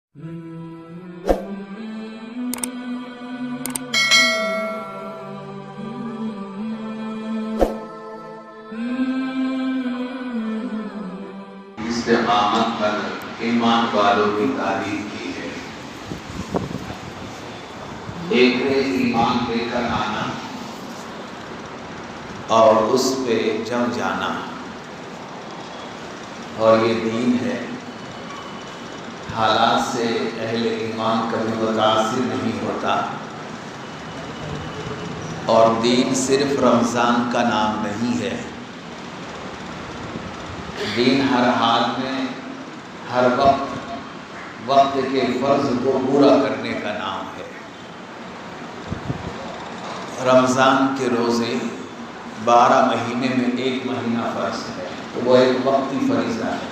استقامت پر ایمان والوں کی تعریف کی ہے۔ ایک ہے ایمان لے کر آنا اور اس پہ جم جانا، اور یہ دین ہے۔ حالات سے اہل ایمان کبھی متاثر نہیں ہوتا، اور دین صرف رمضان کا نام نہیں ہے۔ دین ہر حال میں، ہر وقت کے فرض کو پورا کرنے کا نام ہے۔ رمضان کے روزے 12 مہینے میں ایک مہینہ فرض ہے، تو وہ ایک وقتی فریضہ ہے،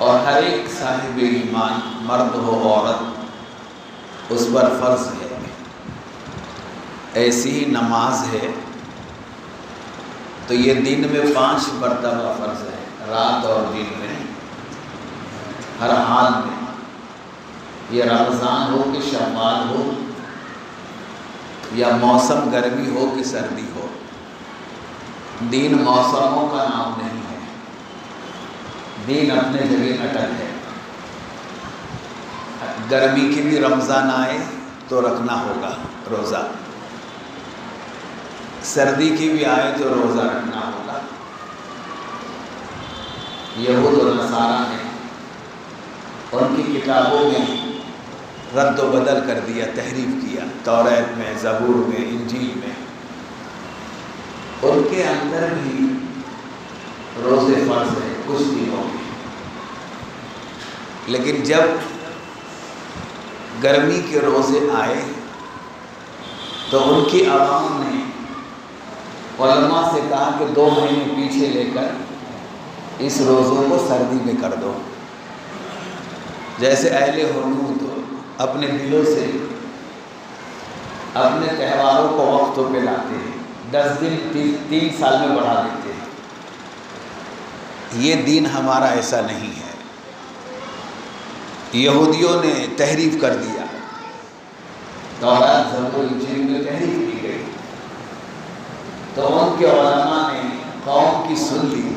اور ہر ایک صاحب ایمان مرد ہو عورت اس پر فرض ہے۔ ایسی ہی نماز ہے تو یہ دن میں 5 مرتبہ فرض ہے، رات اور دن میں، ہر حال میں۔ یہ رمضان ہو کہ شوال ہو، یا موسم گرمی ہو کہ سردی ہو، دین موسموں کا نام نہیں ہے، دین اپنے جگہ اٹل ہے۔ گرمی کی بھی رمضان آئے تو رکھنا ہوگا روزہ، سردی کی بھی آئے تو روزہ رکھنا ہوگا۔ یہود و نصارہ نے ان کی کتابوں میں رد و بدل کر دیا، تحریف کیا، توریت میں، زبور میں، انجیل میں۔ ان کے اندر بھی روزے فرض ہیں کچھ دنوں میں، لیکن جب گرمی کے روزے آئے تو ان کی عوام نے علماء سے کہا کہ 2 مہینے پیچھے لے کر اس روزوں کو سردی میں کر دو۔ جیسے اہل حنود اپنے دلوں سے اپنے تہواروں کو وقتوں پہ لاتے ہیں، 10 دن 3 سال میں بڑھا دیتے ہیں۔ یہ دین ہمارا ایسا نہیں ہے۔ یہودیوں نے تحریف کر دیا، تورات زبور انجیل میں تحریف کی گئی، تو ان کے علماء نے قوم کی سن لی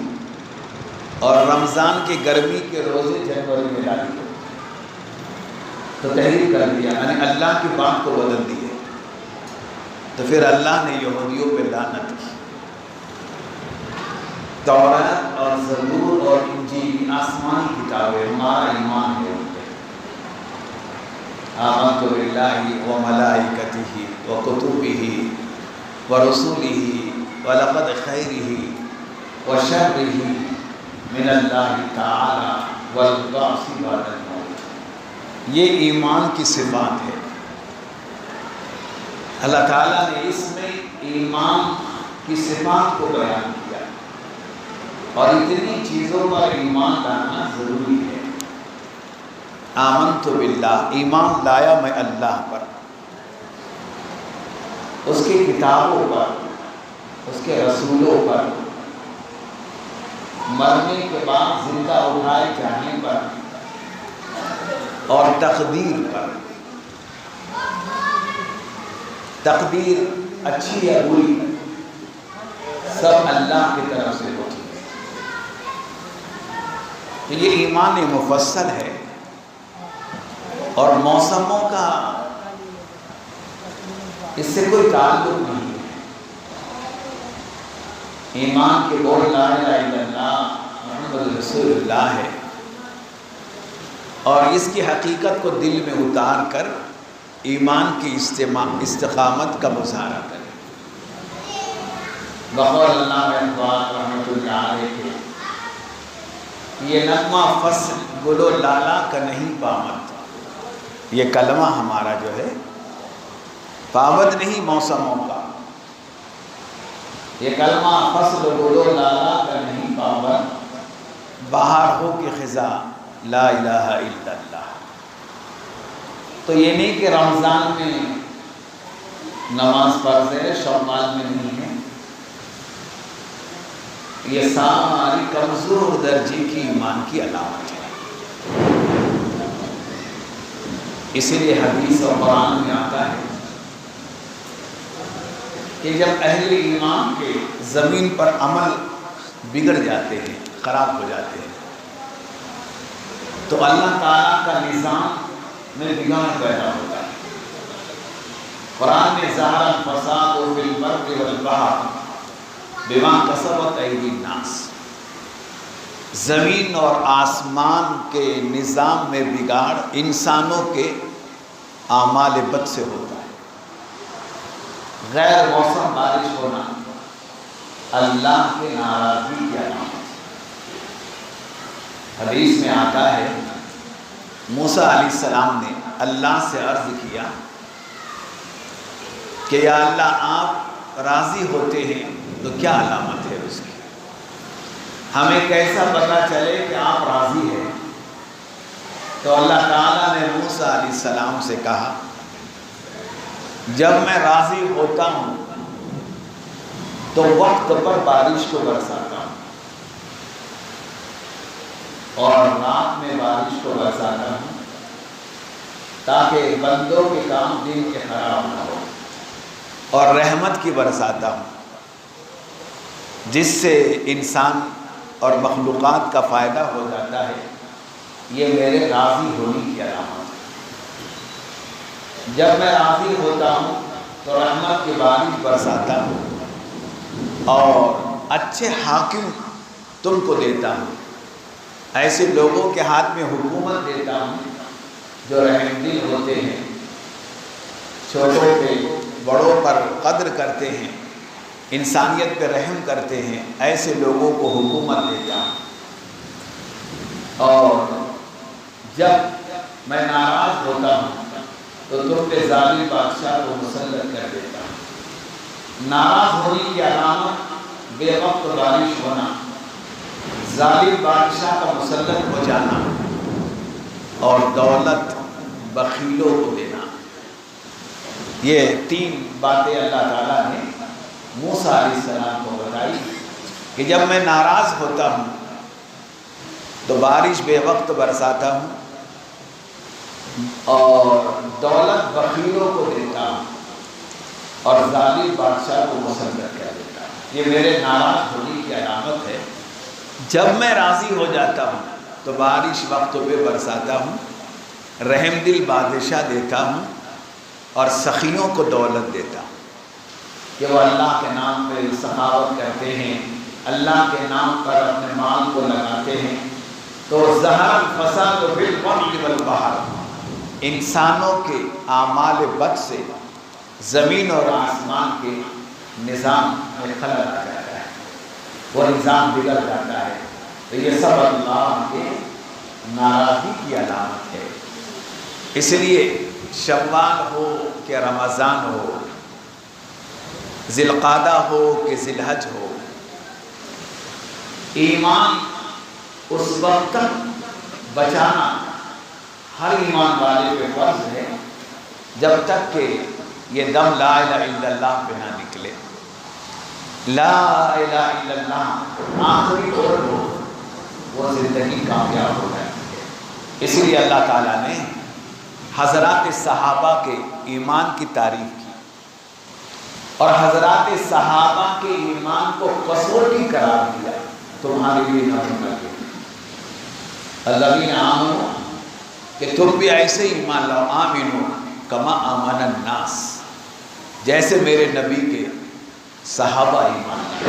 اور رمضان کی گرمی کے روزے جنوری میں لا دیے، تو تحریف کر دیا، یعنی اللہ کی بات کو بدل دی ہے۔ تو پھر اللہ نے یہودیوں پہ لعنت کی۔ تورات اور زبور اور انجیل آسمانی کتابیں، ہمارا ایمان ہے ان پہ۔ آمنت باللہ وملائکتہ وکتبہ ورسلہ ولقد خیرہ وشرہ من اللہ تعالی والبعث بعد الموت۔ یہ ایمان کی صفات ہے۔ اللہ تعالیٰ نے اس میں ایمان کی صفات کو بیان کیا، اور اتنی چیزوں پر ایمان لانا ضروری ہے۔ آمنت باللہ، ایمان لایا میں اللہ پر، اس کی کتابوں پر، اس کے رسولوں پر، مرنے کے بعد زندہ اٹھائے جانے پر، اور تقدیر پر۔ تقدیر اچھی یا بری سب اللہ کی طرف سے ہوتی ہے۔ تو یہ ایمان مفصل ہے، اور موسموں کا اس سے کوئی تعلق نہیں ہے۔ ایمان کے بول لا الہ الا اللہ محمد رسول اللہ ہے، اور اس کی حقیقت کو دل میں اتار کر ایمان کی استقامت کا مظاہرہ کریں۔ بقول علامہ اقبال رحمۃ اللہ علیہ کے یہ نغمہ فصل گل و لالا کا نہیں پامد، یہ کلمہ ہمارا جو ہے پابند نہیں موسموں کا، یہ کلمہ فصل گل و لالا کا نہیں پابند، بہار ہو کہ خزاں لا الہ الا اللہ۔ تو یہ نہیں کہ رمضان میں نماز فرض ہے، شوال میں نہیں ہے، یہ ہماری کمزور درجے کی ایمان کی علامت ہے۔ اسی لیے حدیث اور قرآن میں آتا ہے کہ جب اہل ایمان کے زمین پر عمل بگڑ جاتے ہیں، خراب ہو جاتے ہیں، تو اللہ تعالیٰ کا نظام میں بگاڑ پیدا ہوتا ہے۔ قرآن میں ظہر الفساد فی البر والبحر بما کسبت ایدی الناس، زمین اور آسمان کے نظام میں بگاڑ انسانوں کے اعمال بد سے ہوتا ہے۔ غیر موسم بارش ہونا اللہ کے ناراضگی کی علامت ہے۔ حدیث میں آتا ہے موسیٰ علیہ السلام نے اللہ سے عرض کیا کہ یا اللہ آپ راضی ہوتے ہیں تو کیا علامت ہے اس کی، ہمیں کیسا پتہ چلے کہ آپ راضی ہیں؟ تو اللہ تعالیٰ نے موسیٰ علیہ السلام سے کہا جب میں راضی ہوتا ہوں تو وقت پر بارش کو برساتا ہوں اور رات میں بارش کو برساتا ہوں تاکہ بندوں کے کام دن کے خراب نہ ہو، اور رحمت کی برساتا ہوں جس سے انسان اور مخلوقات کا فائدہ ہو جاتا ہے۔ یہ میرے راضی ہونے کی علامت ہے۔ جب میں راضی ہوتا ہوں تو رحمت کی بارش برساتا ہوں اور اچھے حاکم تم کو دیتا ہوں، ایسے لوگوں کے ہاتھ میں حکومت دیتا ہوں جو رحم دل ہوتے ہیں، چھوٹوں پہ بڑوں پر قدر کرتے ہیں، انسانیت پہ رحم کرتے ہیں، ایسے لوگوں کو حکومت دیتا ہوں۔ اور جب میں ناراض ہوتا ہوں تو تم پہ ظالم بادشاہ کو مسلط کر دیتا ہوں۔ ناراض ہونے کی علامت بے وقت بارش ہونا، ظالم بادشاہ کا مسلط ہو جانا اور دولت بخیلوں کو دینا۔ یہ تین باتیں اللہ تعالیٰ نے موسیٰ علیہ السلام کو بتائی کہ جب میں ناراض ہوتا ہوں تو بارش بے وقت برساتا ہوں اور دولت بخیلوں کو دیتا ہوں اور ظالم بادشاہ کو مسلط کر دیتا ہوں۔ یہ میرے ناراض ہونے کی علامت ہے۔ جب میں راضی ہو جاتا ہوں تو بارش وقت پہ برساتا ہوں، رحم دل بادشاہ دیتا ہوں اور سخیوں کو دولت دیتا ہوں کہ وہ اللہ کے نام پہ سخاوت کرتے ہیں، اللہ کے نام پر اپنے مال کو لگاتے ہیں۔ تو ظہر الفساد فی البر والبحر، انسانوں کے اعمال بد سے زمین اور آسمان کے نظام میں خلل آ جاتا ہے، وہ نظام بگڑ جاتا ہے۔ تو یہ سب اللہ کے ناراضگی کی علامت ہے۔ اس لیے شوال ہو کہ رمضان ہو، ذی القعدہ ہو کہ ذی الحج ہو، ایمان اس وقت تک بچانا ہر ایمان والے پہ فرض ہے جب تک کہ یہ دم لا الہ الا اللہ پہ نہ نکلے۔ لا الہ الا اللہ آخری اور ہو، وہ زندگی کامیاب ہو جاتی ہے۔ اسی لیے اللہ تعالیٰ نے حضرات صحابہ کے ایمان کی تعریف کی اور حضرات صحابہ کے ایمان کو کسوٹی قرار دیا، تمہارے لیے نہ ہونا کے الذین آمنوا کہ تم بھی ایسے ایمان لاؤ، آمنوا کما آمن الناس، جیسے میرے نبی کے صحابہ ایمان لائے۔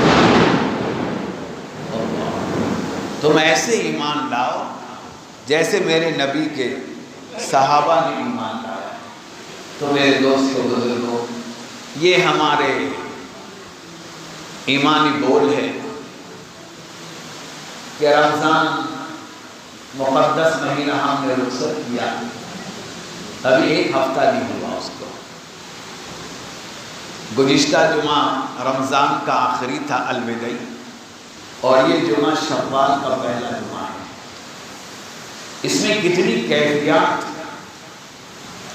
تم ایسے ایمان لاؤ جیسے میرے نبی کے صحابہ نے ایمان لایا۔ تو میرے دوستو بزرگوں، یہ ہمارے ایمانی بول ہے کہ رمضان مقدس مہینہ ہم نے رخصت کیا، ابھی ایک ہفتہ نہیں ہوا اس کو۔ گزشتہ جمعہ رمضان کا آخری تھا الوداعی، اور یہ جمعہ شوال کا پہلا جمعہ ہے۔ اس میں کتنی کیفیات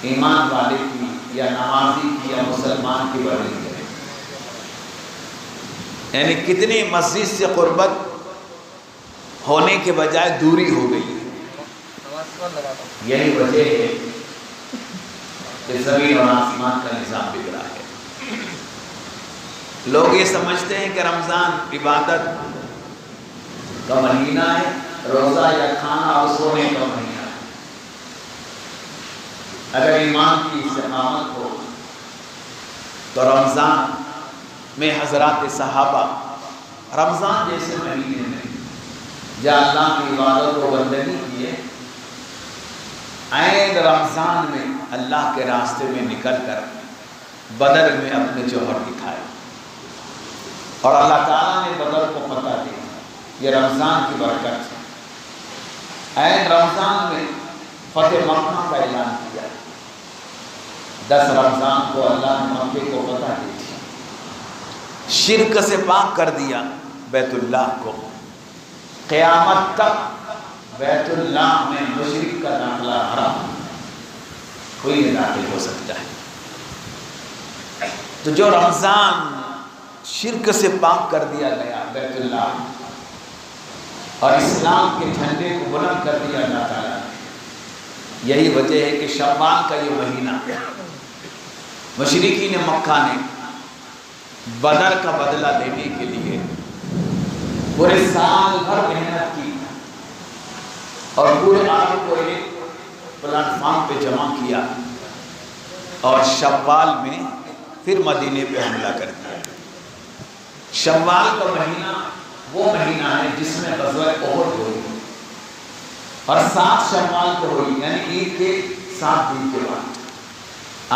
ایمان والے کی یا نمازی کی یا مسلمان کی بڑھ رہی ہے، یعنی کتنی مسجد سے قربت ہونے کے بجائے دوری ہو گئی ہے۔ یہی وجہ ہے کہ زمین اور آسمان کا نظام بگڑا ہے۔ لوگ یہ سمجھتے ہیں کہ رمضان عبادت کا مہینہ ہے، روزہ یا کھانا اور سونے کا مہینہ ہے۔ اگر ایمان کی استقامت ہو تو رمضان میں حضرات صحابہ رمضان جیسے مہینے میں جہاں اللہ کی عبادت و بندگی کیے، عین رمضان میں اللہ کے راستے میں نکل کر بدر میں اپنے جوہر دکھائے، اور اللہ تعالیٰ نے بدر کو فتح دی۔ یہ رمضان کی برکت ہے۔ عین رمضان میں فتح مکہ کا اعلان کیا، 10 رمضان کو اللہ نے مکے کو فتح دی، شرک سے پاک کر دیا بیت اللہ کو۔ قیامت تک بیت اللہ میں مشرک کا داخلہ حرام، کوئی نہیں داخل ہو سکتا ہے۔ تو جو رمضان شرک سے پاک کر دیا گیا بیت اللہ، اور اسلام کے جھنڈے کو بلند کر دیا اللہ تعالیٰ نے، یہی وجہ ہے کہ شعبان کا یہ مہینہ مشرکین مکہ نے بدر کا بدلہ لینے کے لیے پورے سال بھر محنت کی اور پورے عرب کو ایک پلیٹ فارم پہ جمع کیا، اور شوال میں پھر مدینے پہ حملہ کر دیا۔ شوال کا مہینہ وہ مہینہ ہے جس میں غزوہ احد ہوئی، اور 7 شوال کو ہوئی، یعنی عید کے 7 دن کے بعد۔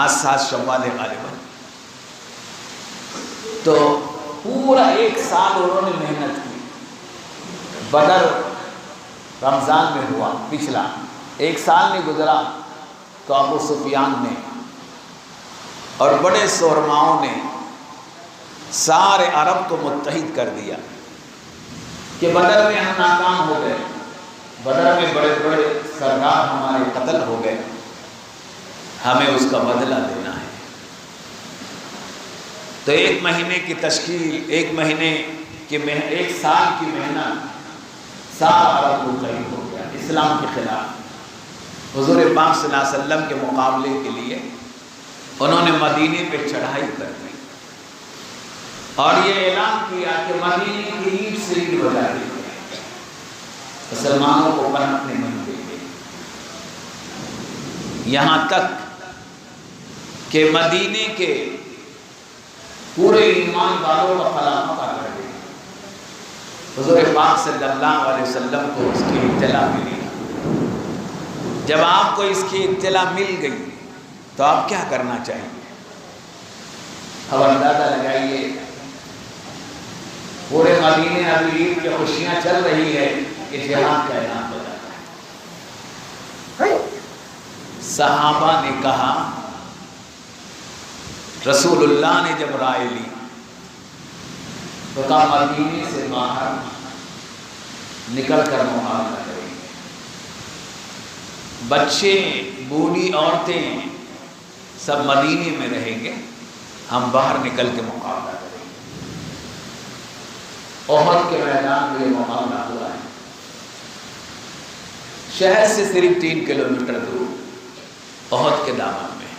آج 7 شوال ہے غالباً۔ تو پورا 1 سال انہوں نے محنت کی۔ بدر رمضان میں ہوا، پچھلا 1 سال نہیں گزرا تو ابو سفیان نے اور بڑے سورماؤں نے سارے عرب کو متحد کر دیا کہ بدر میں ہم ناکام ہو گئے، بدر میں بڑے بڑے سردار ہمارے قتل ہو گئے، ہمیں اس کا بدلہ دینا ہے۔ تو 1 مہینے کی تشکیل، 1 مہینے کی 1 سال کی محنت، سارا عرب متحد ہو گیا اسلام کے خلاف۔ حضور پاک صلی اللہ علیہ وسلم کے مقابلے کے لیے انہوں نے مدینے پہ چڑھائی کر دی، اور یہ اعلان کیا کہ مدینے کی اینٹ سے اینٹ بجا دی گئی، مسلمانوں کو پناہنے نہیں دیں گے، یہاں تک کہ مدینے کے پورے ایمان والوں کا خلافہ کر دیں۔ حضور پاک صلی اللہ علیہ وسلم کو اس کی اطلاع ملی۔ جب آپ کو اس کی اطلاع مل گئی تو آپ کیا کرنا چاہیے؟ اب اندازہ لگائیے، پورے مدینے ابھی عید کی خوشیاں چل رہی ہے کہ جہاد کا اعلان ہو جاتا ہے۔ صحابہ نے کہا، رسول اللہ نے جب رائے لی تو کہا مدینے سے باہر نکل کر مقابلہ کریں گے، بچے بوڑھی عورتیں سب مدینے میں رہیں گے، ہم باہر نکل کے مقابلہ کریں گے۔ احد کے میدان میں یہ مقابلہ ہوا ہے، شہر سے صرف 3 کلومیٹر دور احد کے دامن میں۔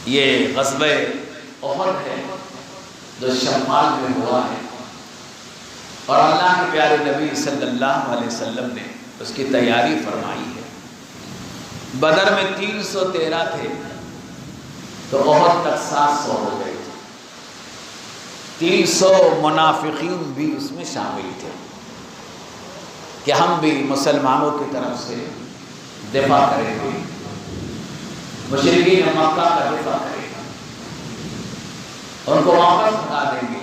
یہ غزوہ احد ہے جو شمال میں ہوا ہے، اور اللہ کے پیارے نبی صلی اللہ علیہ وسلم نے اس کی تیاری فرمائی ہے۔ بدر میں 313 تھے تو احد تک 700 ہو گئے تھے، 300 منافقین بھی اس میں شامل تھے کہ ہم بھی مسلمانوں کی طرف سے دفاع کریں گے، مشرکین مکہ کا دفاع کریں گے، ان کو واپس بھگا دیں گے۔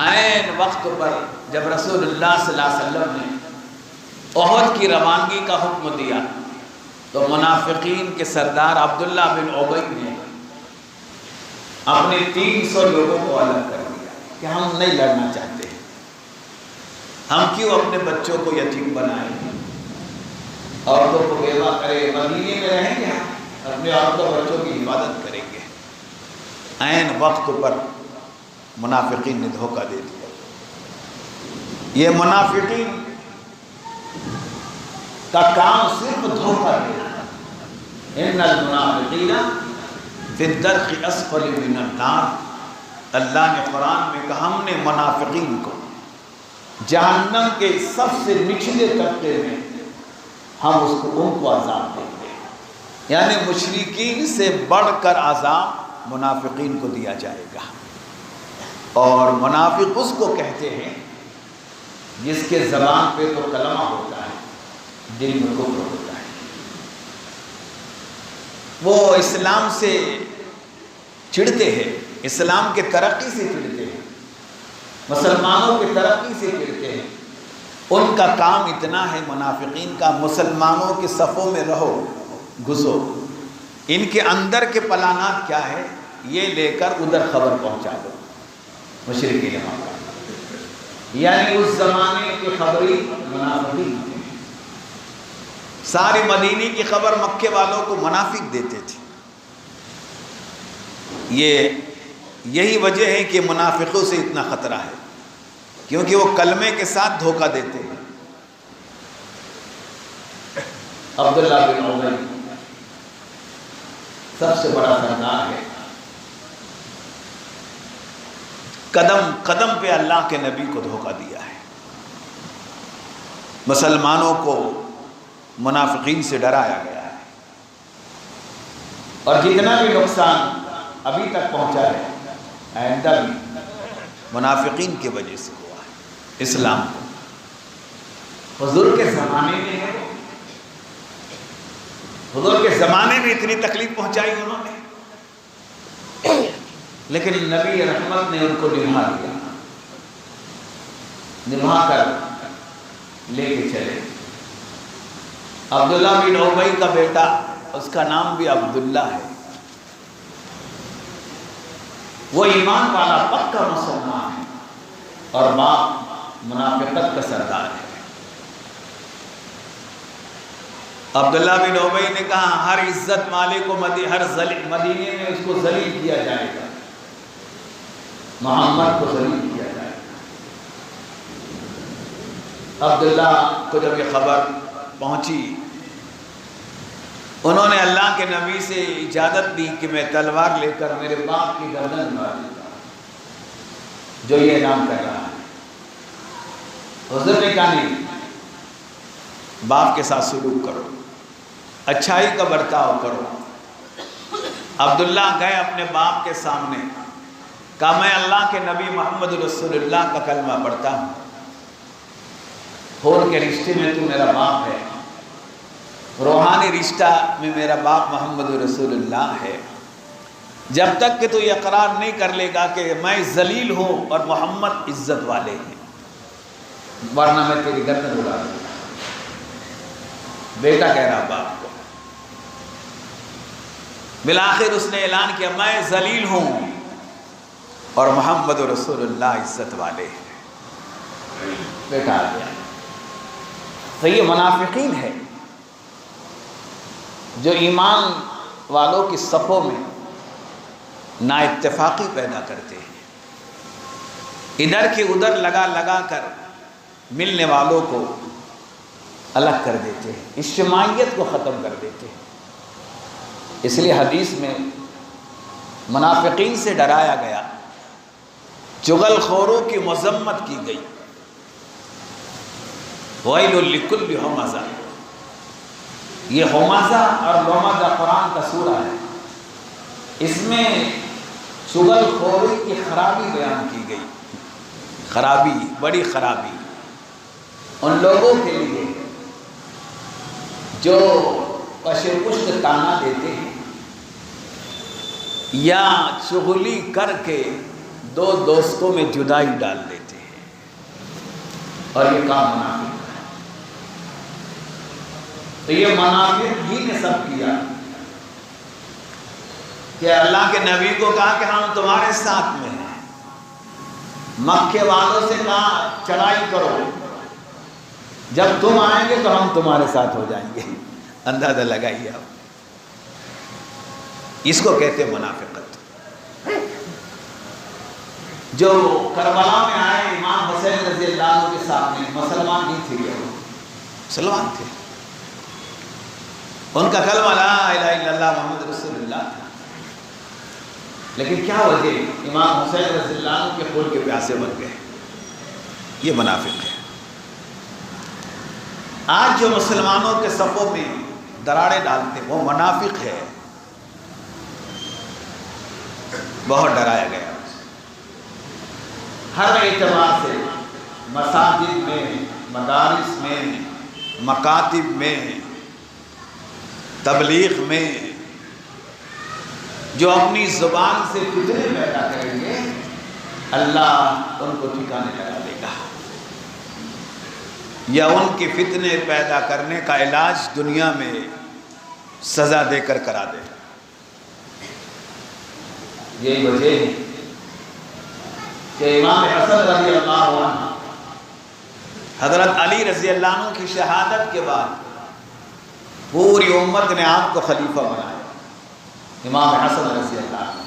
عین وقت پر جب رسول اللہ صلی اللہ علیہ وسلم نے احد کی روانگی کا حکم دیا تو منافقین کے سردار عبداللہ بن ابی نے اپنے 300 لوگوں کو الگ کر دیا کہ ہم نہیں لڑنا چاہتے، ہم کیوں اپنے بچوں کو یتیم بنائیں، عورتوں کو بیوہ کریں، مدینے میں رہیں گے، اپنے عورتوں بچوں کی حفاظت کریں گے۔ عین وقت پر منافقین نے دھوکہ دے دیا۔ یہ منافقین کا کام صرف دھوکہ دینا، ان المنافقین فی الدرک اسفل من النار، اللہ نے قرآن میں کہا ہم نے منافقین کو جہنم کے سب سے نچلے طبقے میں ہم ان کو عذاب دیں گے، یعنی مشرکین سے بڑھ کر عذاب منافقین کو دیا جائے گا۔ اور منافق اس کو کہتے ہیں جس کے زبان پہ تو کلمہ ہوتا ہے، دل میں کفر ہوتا ہے، وہ اسلام سے چڑھتے ہیں، اسلام کے ترقی سے چڑھتے ہیں، مسلمانوں کی ترقی سے چڑھتے ہیں، ان کا کام اتنا ہے منافقین کا، مسلمانوں کے صفوں میں رہو گھسو، ان کے اندر کے پلانات کیا ہے یہ لے کر ادھر خبر پہنچا دو مشرکین مکہ، یعنی اس زمانے کے خبری منافقین تھے، ساری مدینے کی خبر مکے والوں کو منافق دیتے تھے۔ یہی وجہ ہے کہ منافقوں سے اتنا خطرہ ہے، کیونکہ وہ کلمے کے ساتھ دھوکہ دیتے ہیں۔ عبداللہ بن ابی سب سے بڑا سردار ہے، قدم قدم پہ اللہ کے نبی کو دھوکہ دیا ہے، مسلمانوں کو منافقین سے ڈرایا گیا ہے، اور جتنا بھی نقصان ابھی تک پہنچا ہے آئندہ بھی منافقین کی وجہ سے ہوا ہے۔ اسلام کو حضور کے زمانے میں ہے، حضور کے زمانے میں اتنی تکلیف پہنچائی انہوں نے، لیکن نبی رحمت نے ان کو نبھا دیا، نبھا کر لے کے چلے۔ عبداللہ بن ابی کا بیٹا، اس کا نام بھی عبداللہ ہے، وہ ایمان والا پکا مسلمان ہے اور باپ منافقت کا سردار ہے۔ عبداللہ بن ابی نے کہا ہر عزت مالک کو ہر مدینے میں اس کو ذلیل کیا جائے گا، محمد کو ذلیل کیا جائے گا۔ عبداللہ کو جب یہ خبر پہنچی، انہوں نے اللہ کے نبی سے اجازت دی کہ میں تلوار لے کر میرے باپ کی گردن مار دیتا جو یہ اعلان کر رہا ہے۔ حضور نے کہا نہیں، باپ کے ساتھ سلوک کرو، اچھائی کا برتاؤ کرو۔ عبداللہ گئے اپنے باپ کے سامنے، کہا میں اللہ کے نبی محمد رسول اللہ کا کلمہ پڑھتا ہوں، خون کے رشتے میں تو میرا باپ ہے، روحانی رشتہ میں میرا باپ محمد رسول اللہ ہے، جب تک کہ تو یہ اقرار نہیں کر لے گا کہ میں ذلیل ہوں اور محمد عزت والے ہیں، ورنہ میں تیری گردن اڑا دوں گا۔ بیٹا کہہ رہا باپ کو، بالآخر اس نے اعلان کیا میں ذلیل ہوں اور محمد رسول اللہ عزت والے ہیں۔ بیٹا آ گیا۔ تو یہ منافقین ہے جو ایمان والوں کی صفوں میں نا اتفاقی پیدا کرتے ہیں، ادھر کے ادھر لگا لگا کر ملنے والوں کو الگ کر دیتے ہیں، اجتماعیت کو ختم کر دیتے ہیں۔ اس لیے حدیث میں منافقین سے ڈرایا گیا، چغل خوروں کی مذمت کی گئی، وَيْلٌ لِكُلِّ ہُمَزَةٍ، یہ ہمزہ اور لمزہ قرآن کا سورہ ہے، اس میں چغل خوری کی خرابی بیان کی گئی، خرابی، بڑی خرابی ان لوگوں کے لیے جو پشت پشت تانا دیتے ہیں یا چغلی کر کے دو دوستوں میں جدائی ڈال دیتے ہیں، اور یہ کام منافق ہے۔ تو یہ منافق ہی نے سب کیا کہ اللہ کے نبی کو کہا کہ ہم تمہارے ساتھ میں ہیں، مکے والوں سے کہا چڑھائی کرو، جب تم آئیں گے تو ہم تمہارے ساتھ ہو جائیں گے۔ اندازہ لگائیے آپ، اس کو کہتے ہیں منافقت۔ جو کربلا میں آئے امام حسین رضی اللہ عنہ کے سامنے، مسلمان نہیں تھے، مسلمان تھے، ان کا کلمہ لا الہ الا اللہ محمد رسول اللہ تھا، لیکن کیا وجہ؟ امام حسین رضی اللہ عنہ کے خون کے پیاسے بن گئے. یہ منافق ہے. آج جو مسلمانوں کے صفوں میں دراڑیں ڈالتے وہ منافق ہے، بہت ڈرایا گیا. ہر اعتبار سے مساجد میں، مدارس میں، مکاتب میں، تبلیغ میں جو اپنی زبان سے فتنے پیدا کریں گے اللہ ان کو ٹھکانے لگا دے گا، یا ان کے فتنے پیدا کرنے کا علاج دنیا میں سزا دے کر کرا دے گا. یہی وجہ ہے کہ امام حسن رضی اللہ عنہ حضرت علی رضی اللہ عنہ کی شہادت کے بعد پوری امت نے آپ کو خلیفہ بنایا، امام حسن رضی اللہ عنہ.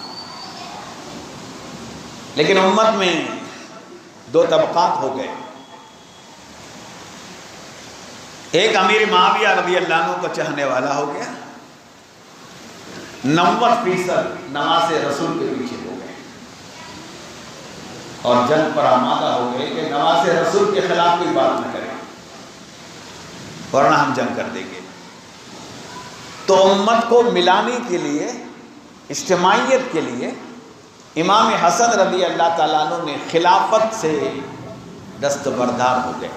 لیکن امت میں دو طبقات ہو گئے. ایک امیر معاویہ رضی اللہ عنہ کو چاہنے والا ہو گیا، 90% نماز رسول کے پیچھے ہو گئے اور جنگ پر آمادہ ہو گئے کہ نماز رسول کے خلاف کوئی بات نہ کرے ورنہ ہم جنگ کر دیں گے. تو امت کو ملانے کے لیے، اجتماعیت کے لیے امام حسن رضی اللہ تعالیٰ عنہ نے خلافت سے دستبردار ہو گئے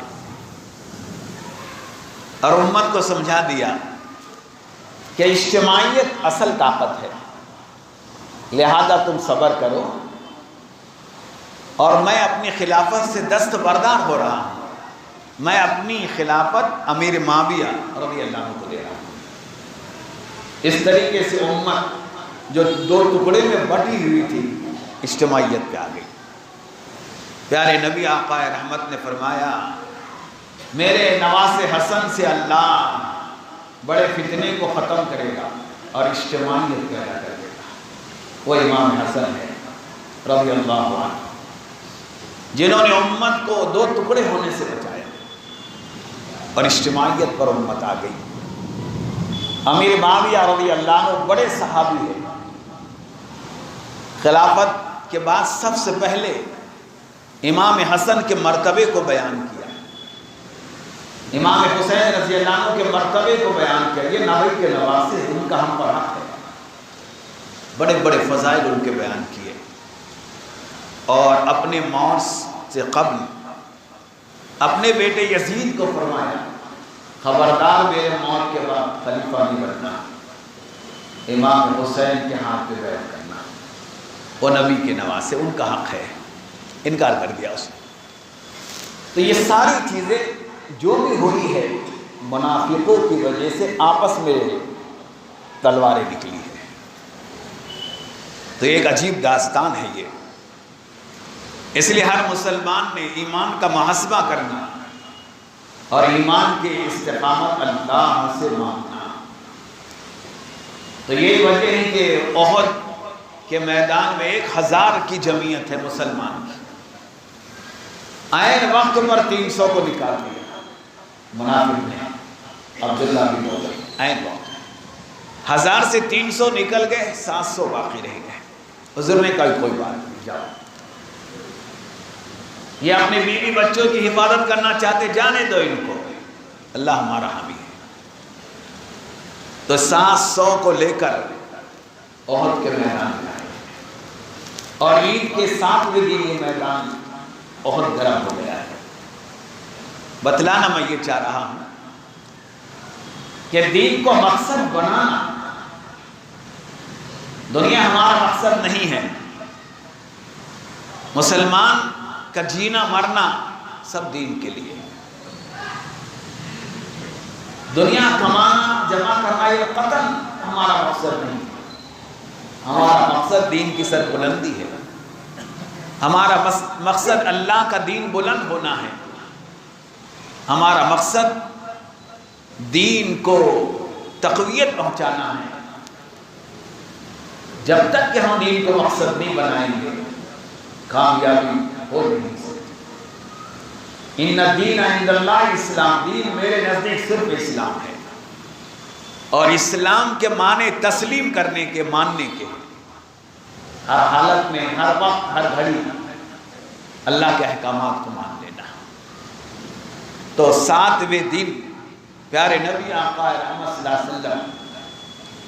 اور امت کو سمجھا دیا کہ اجتماعیت اصل طاقت ہے، لہذا تم صبر کرو اور میں اپنی خلافت سے دستبردار ہو رہا ہوں. میں اپنی خلافت امیر معاویہ رضی اللہ عنہ کو دے رہا ہوں. اس طریقے سے امت جو دو ٹکڑے میں بٹی ہوئی تھی اجتماعیت پہ آ گئی. پیارے نبی آقا رحمت نے فرمایا میرے نواز حسن سے اللہ بڑے فتنے کو ختم کرے گا اور اجتماعیت پیدا کر دے گا. وہ امام حسن ہے رضی اللہ عنہ جنہوں نے امت کو دو ٹکڑے ہونے سے بچایا اور اجتماعیت پر امت آ گئی. امیر معاویہ رضی اللہ عنہ بڑے صحابی ہیں. خلافت کے بعد سب سے پہلے امام حسن کے مرتبے کو بیان کیا، امام حسین رضی اللہ عنہ کے مرتبے کو بیان کیا. یہ نبی کے نواسے ہیں، ان کا ہم پر حق ہے. بڑے بڑے فضائل ان کے بیان کیے اور اپنے موت سے قبل اپنے بیٹے یزید کو فرمایا خبردار میرے موت کے بعد خلیفہ نہیں بننا، امام حسین کے ہاتھ پہ بیعت کرنا. وہ نبی کے نواسے، ان کا حق ہے. انکار کر دیا اس نے. تو یہ ساری چیزیں جو بھی ہوئی ہے منافقوں کی وجہ سے آپس میں تلواریں نکلی ہیں. تو ایک عجیب داستان ہے یہ. اس لیے ہر مسلمان نے ایمان کا محاسبہ کرنا اور ایمان کے استقامت اللہ سے مانگنا. تو یہی وجہ ہے کہ احد کے میدان میں 1000 کی جمعیت ہے مسلمان کی. عین وقت پر 300 کو نکال دیا منافق نے، عبداللہ بن ابی. عین وقت 1000 سے 300 نکل گئے، 700 باقی رہ گئے. حضور نے کہا کوئی بات نہیں، جاؤ. یہ اپنے بیوی بچوں کی حفاظت کرنا چاہتے، جانے دو ان کو، اللہ ہمارا حامی ہے. تو 700 کو لے کر احد کے میدان میں آئے اور عید کے 7ویں دن یہ میدان احد گرم ہو گیا ہے. بتلانا میں یہ چاہ رہا ہوں کہ دین کو مقصد بنانا، دنیا ہمارا مقصد نہیں ہے. مسلمان کا جینا مرنا سب دین کے لیے. دنیا کمانا جمع کرنا یہ قطعاً ہمارا مقصد نہیں. ہمارا مقصد دین کی سربلندی ہے. ہمارا مقصد اللہ کا دین بلند ہونا ہے. ہمارا مقصد دین کو تقویت پہنچانا ہے. جب تک کہ ہم دین کو مقصد نہیں بنائیں گے کامیابی ہو نہیں سکتی. ان الدین عند اللہ اسلام، دین میرے نزدیک صرف اسلام ہے اور اسلام کے معنی تسلیم کرنے کے، ماننے کے، ہر حالت میں، ہر وقت، ہر گھڑی اللہ کے احکامات کو مان لینا۔ تو 7ویں دن پیارے نبی آقا رحمت صلی اللہ علیہ وسلم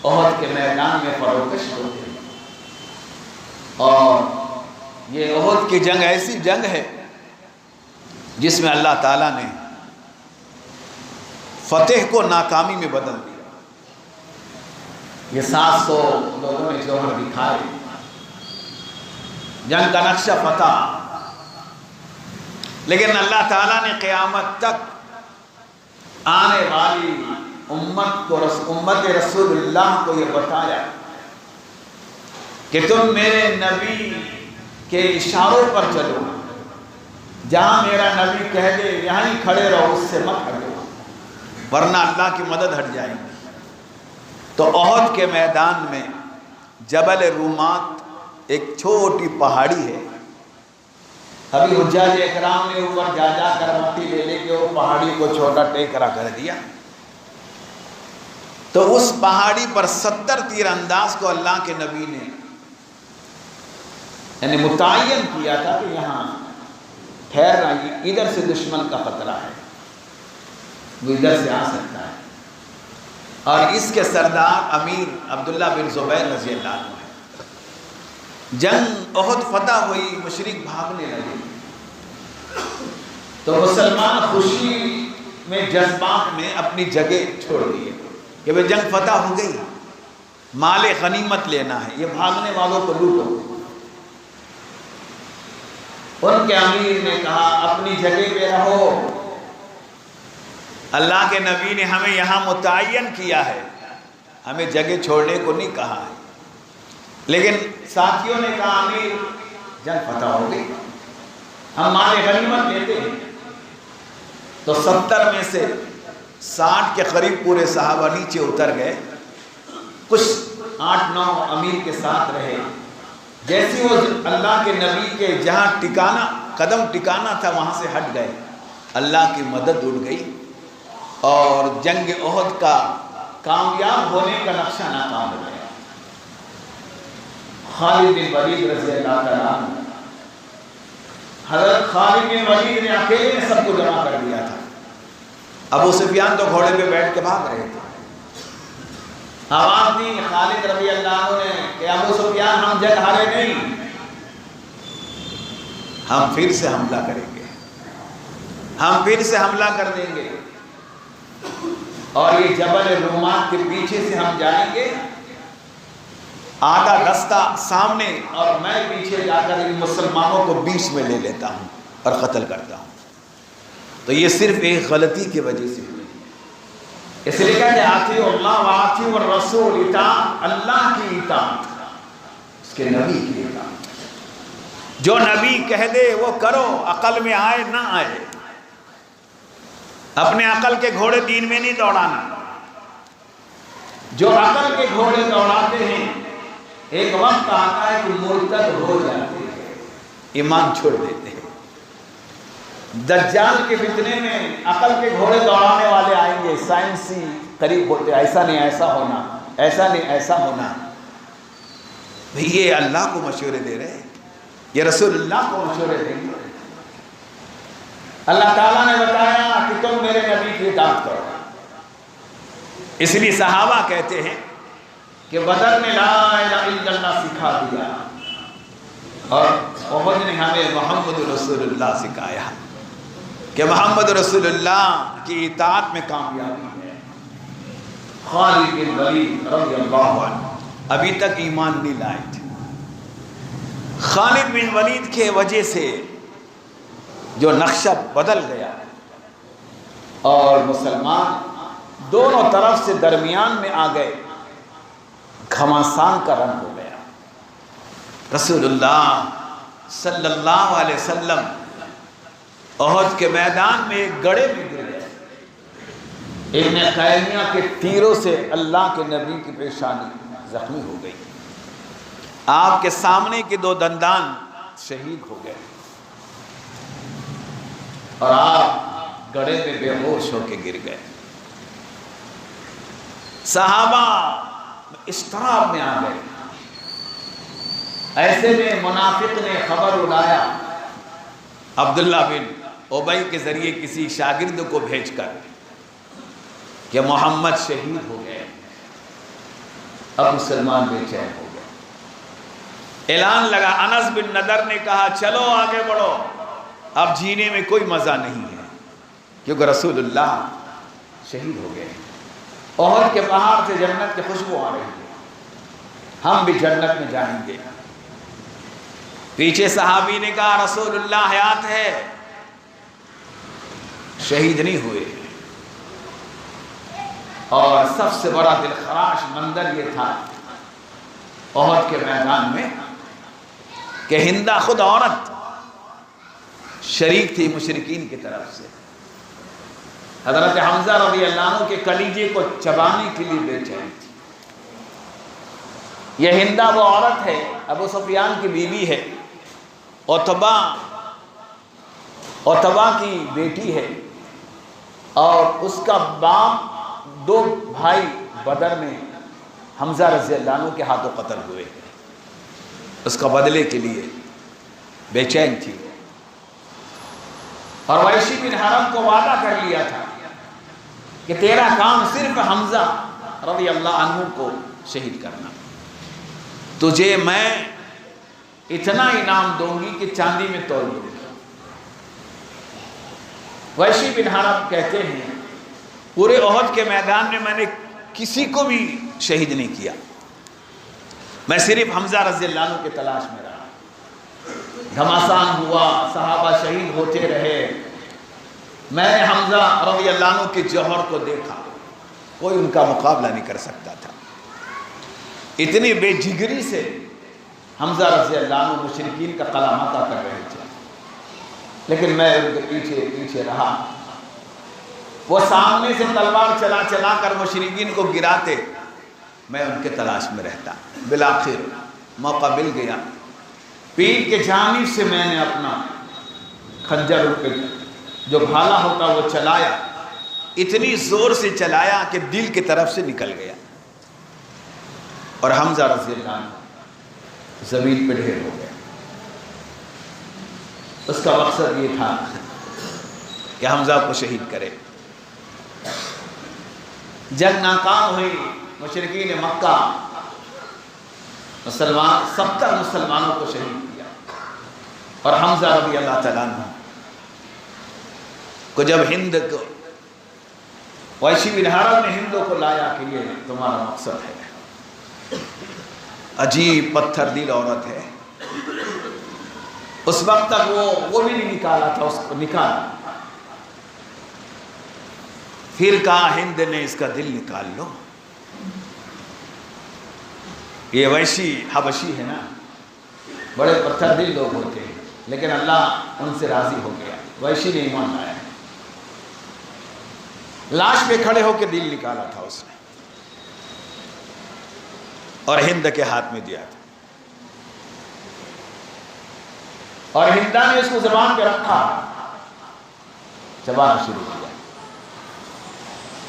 احد کے میدان میں فروکش ہوتے ہیں، اور یہ احد کی جنگ ایسی جنگ ہے جس میں اللہ تعالیٰ نے فتح کو ناکامی میں بدل دیا۔ یہ 700 لوگوں نے جوہر دکھائے، جنگ کا نقشہ فتح، لیکن اللہ تعالیٰ نے قیامت تک آنے والی امت رسول اللہ کو یہ بتایا کہ تم میرے نبی کے اشاروں پر چلو، جہاں میرا نبی کہہ دے یہاں ہی کھڑے رہو، اس سے مت ہٹو، ورنہ اللہ کی مدد ہٹ جائے گی۔ تو احد کے میدان میں جبل رومات ایک چھوٹی پہاڑی ہے، ابھی حجاج اکرام نے اوپر جا جا کر مٹی لے لے کے وہ پہاڑی کو چھوٹا ٹیکرا کر دیا۔ تو اس پہاڑی پر 70 تیر انداز کو اللہ کے نبی نے یعنی متعین کیا تھا کہ یہاں ٹھہرنا، ادھر سے دشمن کا خطرہ ہے، وہ ادھر سے آ سکتا ہے۔ اور اس کے سردار امیر عبداللہ بن زبیر رضی اللہ عنہ ہے۔ جنگ احد فتح ہوئی، مشرک بھاگنے لگے، تو مسلمان خوشی میں، جذبات میں اپنی جگہ چھوڑ دیے کہ وہ جنگ فتح ہو گئی، مال غنیمت لینا ہے، یہ بھاگنے والوں کو لوٹو۔ ان کے امیر نے کہا اپنی جگہ پہ رہو، اللہ کے نبی نے ہمیں یہاں متعین کیا ہے، ہمیں جگہ چھوڑنے کو نہیں کہا ہے۔ لیکن ساتھیوں نے کہا امیر جنگ فتح ہو گئی، ہم مال غنیمت لیتے ہیں۔ تو 70 میں سے 60 کے قریب پورے صحابہ نیچے اتر گئے، کچھ 8-9 امیر کے ساتھ رہے۔ جیسے وہ اللہ کے نبی کے جہاں ٹکانا، قدم ٹکانا تھا وہاں سے ہٹ گئے، اللہ کی مدد اڑ گئی، اور جنگ احد کا کامیاب ہونے کا نقشہ ناکام ہو گیا۔ خالد بن ولید رضی اللہ تعالیٰ عنہ، حضرت خالد بن ولید نے اکیلے سب کو جمع کر دیا تھا۔ ابو سفیان تو گھوڑے پہ بیٹھ کے بھاگ رہے تھے، آواز دی خالد رضی اللہ عنہ نے کہ ابو سفیان ہم جنگ ہارے نہیں، ہم پھر سے حملہ کریں گے، ہم پھر سے حملہ کر دیں گے، اور یہ جبل رومات کے پیچھے سے ہم جائیں گے، آدھا دستہ سامنے اور میں پیچھے جا کر ان مسلمانوں کو بیچ میں لے لیتا ہوں اور قتل کرتا ہوں۔ تو یہ صرف ایک غلطی کی وجہ سے ہوئی، اس لیے کہتے ہیں آتیو اللہ و آتیو الرسول، اطاعت اللہ کی اطاعت، اس کے نبی کی اطاعت، جو نبی کہہ دے وہ کرو، عقل میں آئے نہ آئے۔ اپنے عقل کے گھوڑے دین میں نہیں دوڑانا، جو عقل کے گھوڑے دوڑاتے ہیں ایک وقت آتا ہے کہ مرتد ہو جاتے ہیں، ایمان چھوڑ دیتے ہیں۔ دجال کے فتنے میں عقل کے گھوڑے دوڑانے والے آئیں گے، سائنسی قریب ہوتے، ایسا نہیں ایسا ہونا، ایسا نہیں ایسا ہونا۔ یہ اللہ کو مشورے دے رہے ہیں، یہ رسول اللہ کو مشورے دیں گے۔ اللہ تعالیٰ نے بتایا کہ تم میرے نبی کی اطاعت کرو، اس لیے صحابہ کہتے ہیں کہ بدر نے لا الہ الا اللہ سکھا دیا، اور احد نے ہمیں محمد رسول اللہ سکھایا کہ محمد رسول اللہ کی اطاعت میں کامیابی ہے۔ خالد بن ولید رضی اللہ عنہ ابھی تک ایمان نہیں لائے تھے، خالد بن ولید کے وجہ سے جو نقشہ بدل گیا، اور مسلمان دونوں طرف سے درمیان میں آ گئے، گھمسان کا رنگ ہو گیا۔ رسول اللہ صلی اللہ علیہ وسلم احد کے میدان میں ایک گڑھے میں گر گئے، ابن قیمیہ کے تیروں سے اللہ کے نبی کی پیشانی زخمی ہو گئی، آپ کے سامنے کے 2 دندان شہید ہو گئے، اور آپ گڑھے میں بے ہوش ہو کے گر گئے۔ صحابہ اضطراب میں آ گئے. ایسے میں منافق نے خبر اڑایا عبداللہ بن ابی کے ذریعے کسی شاگرد کو بھیج کر کہ محمد شہید ہو گئے. اب مسلمان بے چین ہو گئے. اعلان لگا. انس بن نضر نے کہا چلو آگے بڑھو، اب جینے میں کوئی مزہ نہیں ہے کیونکہ رسول اللہ شہید ہو گئے. احد کے پہاڑ سے جنت کی خوشبو آ رہی ہے، ہم بھی جنت میں جائیں گے. پیچھے صحابی نے کہا رسول اللہ حیات ہے، شہید نہیں ہوئے. اور سب سے بڑا دلخراش منظر یہ تھا احد کے میدان میں کہ ہندہ خود عورت شریک تھی مشرکین کی طرف سے. حضرت حمزہ رضی اللہ عنہ کے کلیجے کو چبانے کے لیے بے چین تھی. یہ ہندہ وہ عورت ہے، ابو سفیان کی بیوی ہے، عتبہ کی بیٹی ہے، اور اس کا باپ 2 بھائی بدر میں حمزہ رضی اللہ عنہ کے ہاتھوں قتل ہوئے. اس کا بدلے کے لیے بے چین تھی. اور وحشی بن حرب کو وعدہ کر لیا تھا کہ تیرا کام صرف حمزہ رضی اللہ عنہ کو شہید کرنا، تجھے میں اتنا انعام دوں گی کہ چاندی میں تول دوں گی. وحشی بن حرب کہتے ہیں پورے احد کے میدان میں نے کسی کو بھی شہید نہیں کیا، میں صرف حمزہ رضی اللہ عنہ کے تلاش میں رہا. گھمسان ہوا، صحابہ شہید ہوتے رہے، میں نے حمزہ رضی اللہ عنہ کے جوہر کو دیکھا، کوئی ان کا مقابلہ نہیں کر سکتا تھا. اتنی بے جگری سے حمزہ رضی اللہ عنہ مشرکین کا قلامتہ کر رہے تھے، لیکن میں ان کے پیچھے پیچھے رہا. وہ سامنے سے تلوار چلا چلا کر مشرکین کو گراتے، میں ان کے تلاش میں رہتا. بالآخر موقع مل گیا، پیٹھ کے جانب سے میں نے اپنا خنجر ان پہ جو بھالا ہوتا وہ چلایا، اتنی زور سے چلایا کہ دل کی طرف سے نکل گیا، اور حمزہ رضی اللہ عنہ زمین پہ ڈھیر ہو گیا. اس کا مقصد یہ تھا کہ حمزہ کو شہید کرے. جنگ ناکام ہوئی، مشرکین مکہ 70 مسلمانوں کو شہید کیا. اور حمزہ رضی اللہ تعالیٰ عنہ کو جب ہند کو وحشی بن حرب نے ہندوں کو لایا کہ یہ تمہارا مقصد ہے، عجیب پتھر دل عورت ہے. اس وقت تک وہ بھی نہیں نکالا تھا، اس کو نکالا. پھر کہا ہند نے اس کا دل نکال لو. یہ وحشی حبشی ہے نا، بڑے پتھر دل لوگ ہوتے ہیں، لیکن اللہ ان سے راضی ہو گیا. وحشی نے ایمان لایا، لاش پہ کھڑے ہو کے دل نکالا تھا اس نے، اور ہند کے ہاتھ میں دیا تھا. اور ہندا نے اس کو زبان پہ رکھا، چبانا شروع کیا.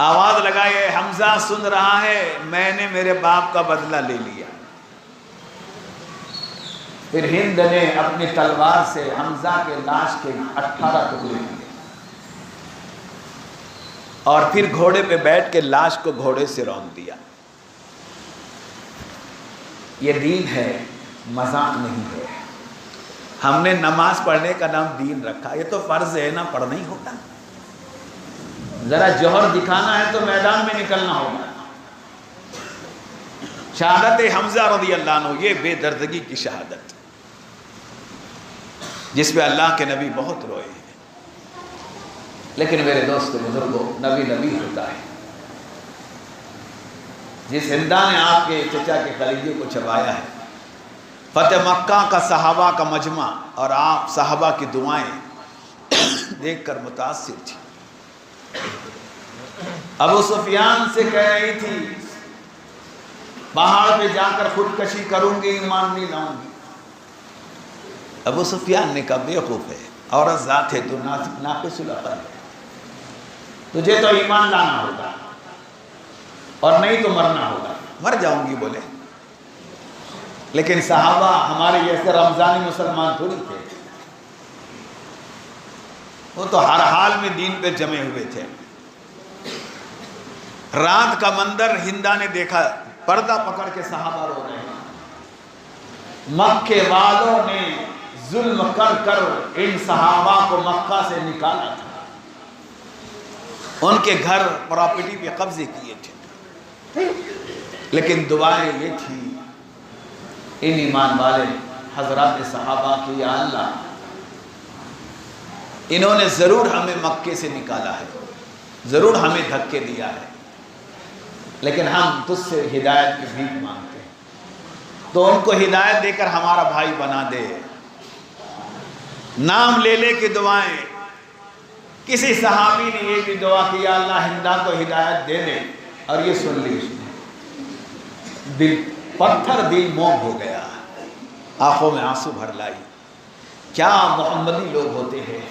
آواز لگائے حمزہ سن رہا ہے، میں نے میرے باپ کا بدلہ لے لیا. پھر ہند نے اپنی تلوار سے حمزہ کے لاش کے 18 ٹکڑے کیے، اور پھر گھوڑے پہ بیٹھ کے لاش کو گھوڑے سے رون دیا. یہ دین ہے، مذاق نہیں ہے. ہم نے نماز پڑھنے کا نام دین رکھا، یہ تو فرض ہے نا، پڑھنا ہی ہوگا. ذرا جوہر دکھانا ہے تو میدان میں نکلنا ہوگا. شہادت حمزہ رضی اللہ عنہ، یہ بے دردگی کی شہادت جس پہ اللہ کے نبی بہت روئے ہیں. لیکن میرے دوست بزرگوں، نبی نبی ہوتا ہے. جس ہندا نے آپ کے چچا کے کلیجے کو چبایا ہے، فتح مکہ کا صحابہ کا مجمع اور آپ صحابہ کی دعائیں دیکھ کر متاثر تھی. ابو سفیان سے کہہ رہی تھی پہاڑ پہ جا کر خودکشی کروں گی، ایمان نہیں لاؤں گی. ابو سفیان نے کہا بیوقوف ہے، عورت ذات ہے تو ناقص العقل ہے، تجھے تو ایمان لانا ہوگا. اور نہیں تو مرنا ہوگا. مر جاؤں گی بولے. لیکن صحابہ ہمارے جیسے رمضانی مسلمان تھوڑی تھے، وہ تو ہر حال میں دین پہ جمے ہوئے تھے. رات کا منظر ہندا نے دیکھا، پردہ پکڑ کے صحابہ رو رہے ہیں. مکے والوں نے ظلم کر کر ان صحابہ کو مکہ سے نکالا تھا، ان کے گھر پراپرٹی پہ قبضے کیے تھے، لیکن دعائیں یہ تھی ان ایمان والے حضرات صحابہ کی، یا اللہ انہوں نے ضرور ہمیں مکے سے نکالا ہے، ضرور ہمیں دھکے دیا ہے، لیکن ہم تجھ سے ہدایت کی بھیک مانگتے ہیں، تو ان کو ہدایت دے کر ہمارا بھائی بنا دے. نام لے لے کے دعائیں. کسی صحابی نے یہ بھی دعا کی، یا اللہ ہندا کو ہدایت دے دے، اور یہ سن لی اس نے. دل پتھر، دل موم ہو گیا، آنکھوں میں آنسو بھر لائی. کیا محمدی لوگ ہوتے ہیں،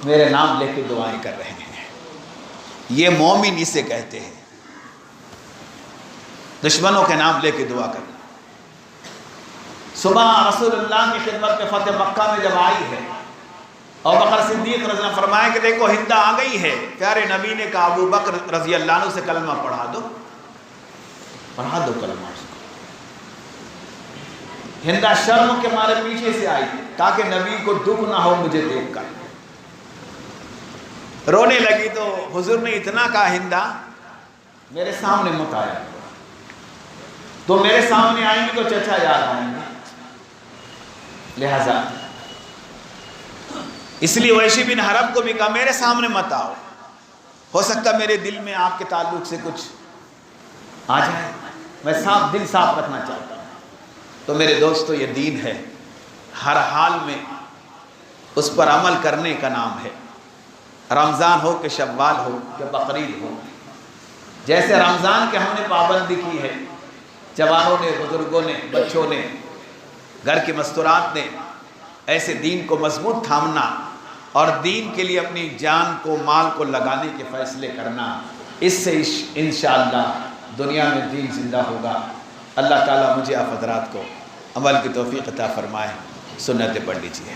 میرے نام لے کے دعائیں کر رہے ہیں. یہ مومن اسے کہتے ہیں، دشمنوں کے نام لے کے دعا کرنا. صبح رسول اللہ کی خدمت میں فتح مکہ میں جب آئی ہے، اور بکر صدیق رضی اللہ عنہ فرمایا کہ دیکھو ہندا آ گئی ہے. پیارے نبی نے کہا ابو بکر رضی اللہ عنہ سے کلمہ پڑھا دو کلمہ. ہندا شرم کے مارے پیچھے سے آئی تاکہ نبی کو دکھ نہ ہو مجھے دیکھ کر. رونے لگی تو حضور نے اتنا کہا، ہندا میرے سامنے مت آیا، تو میرے سامنے آئیں گی تو چچا یاد آئیں گے، لہذا اس لیے وحشی بن حرب کو بھی کہا میرے سامنے مت آؤ، ہو سکتا میرے دل میں آپ کے تعلق سے کچھ آ جائے، میں دل صاف رکھنا چاہتا ہوں. تو میرے دوستو یہ دین ہے، ہر حال میں اس پر عمل کرنے کا نام ہے. رمضان ہو کہ شوال ہو کہ بقرعید ہو، جیسے رمضان کے ہم نے پابندی کی ہے، جوانوں نے، بزرگوں نے، بچوں نے، گھر کی مستورات نے، ایسے دین کو مضبوط تھامنا اور دین کے لیے اپنی جان کو، مال کو لگانے کے فیصلے کرنا. اس سے انشاءاللہ دنیا میں دین زندہ ہوگا. اللہ تعالیٰ مجھے آپ حضرات کو عمل کی توفیق عطا فرمائے. سنتیں پڑھ لیجیے.